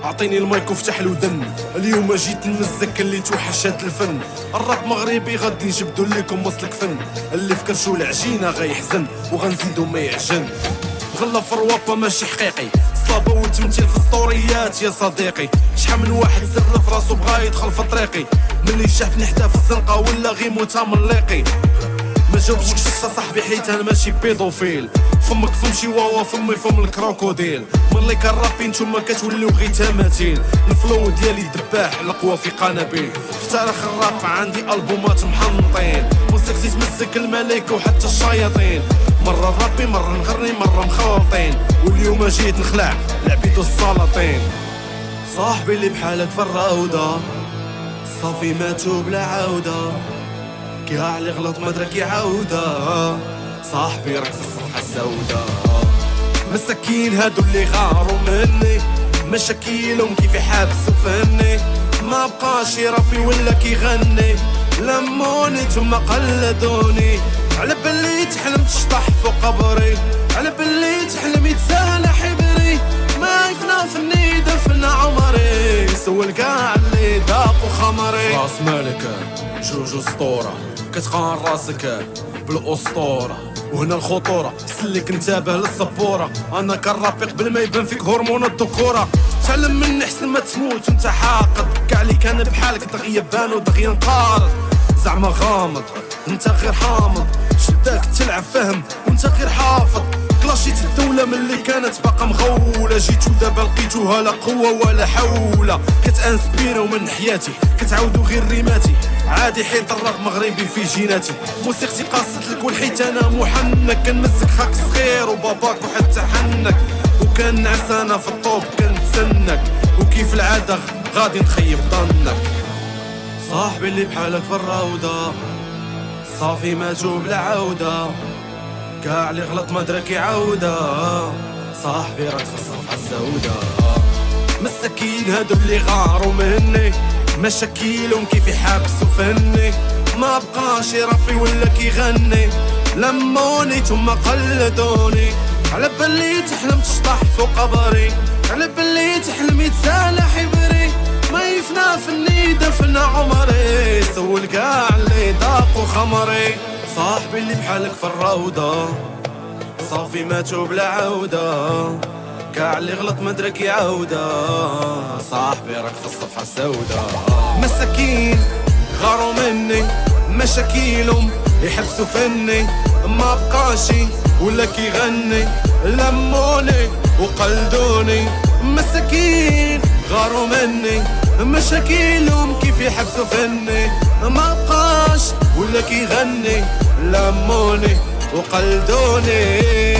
اعطيني المايك وفتح الودن. اليوم جيت نمزك اللي توحش هاد الفن. الراب مغربي غادي نجبدو ليكم وصلك فن. اللي في كرشو العجينه غيحزن وغنزيدو ما يعجن. غلا في الروابا ماشي حقيقي، صلابه وتمثيل في السطوريات يا صديقي. شحال من واحد زر في راسو بغا يدخل في طريقي، ملي شافني حدا في الزنقه ولا غير متملقي. ما جاوبتش صاحبي حيت انا ماشي بيدوفيل. فمك فم شي واوا فمي فم الكروكوديل. ملي كنرابي نتوما كتوليو غير تماثيل. الفلو ديالي دباح القوى في قنابيل. في تاريخ الراب عندي البومات محنطين. موسيقتي تمزك الملايكه وحتى الشياطين. مرة رابي مرة نغني مرة مخلطين. واليوم جيت نخلع العبيد والسلاطين. صاحبي اللي بحالك في الروضة صافي ماتو بلا عودة. كاع اللي غلط مدرك يعاودة. صاحبي راك في الصفحة السوداء. مساكين هادو اللي غاروا مني، مشاكيلهم كيف يحبسوا فني. ما بقاش يربي ولا كيغني. لموني ثم قلدوني. على باللي تحلم تشطح فوق قبري. على باللي تحلم يتسالى حبري. ما يفنى فني دفن عمري. سول كاع اللي داقو خمري. راس مالك جوج اسطورة كتقان راسك بالاسطورة. وهنا الخطورة سلك انتبه للسبورة. انا كنرابي قبل ما يبان فيك هرمون الذكورة. تعلم مني حسن ما تموت وانت حاقد. كاع اللي كان بحالك دغيا بان ودغيا نقارض. زعما غامض انت غير حامض. شداك تلعب فهم وانت غير حافظ. كلاشيت الدولة من اللي كانت باقا مغولة. جيتو دابا لقيتوها لا قوة ولا حولة. كتانسبيرو من حياتي كتعاودو غير ريماتي. عادي حيت الراب مغربي في جيناتي. موسيقتي قاصت لك والحيت انا محنك. كنمسك خاك صغير وباباك وحتى حنك. وكان نعس انا في الطوب كنتسنك. وكيف العادة غادي نخيب ظنك. صاحبي اللي بحالك في الروضة صافي ماتو بلا عودة. كاع اللي غلط مدرك يعاودة. صاحبي راك في الصفحة السوداء. مساكين هادو اللي غاروا مني، مشاكيلهم كيف يحبسوا فني. ما بقاش يربي ولا كيغني. لموني ثم قلدوني. على باللي تحلم تشطح فوق قبري. على باللي تحلم يتسالى حبري. ما يفنى فني دفن عمري. سول كاع اللي داقو خمري. صاحبي اللي بحالك في الروضة صافي ماتو بلا عودة. كاع اللي غلط مدرك يعاودة. صاحبي راك في الصفحة السوداء. مساكين غاروا مني، مشاكيلهم يحبسوا فني. ما بقاشي ولا كيغني. لموني وقلدوني. مساكين غاروا مني، مشاكيلهم كيف يحبسوا فني. ما بقاش ولا كيغني. لموني وقلدوني.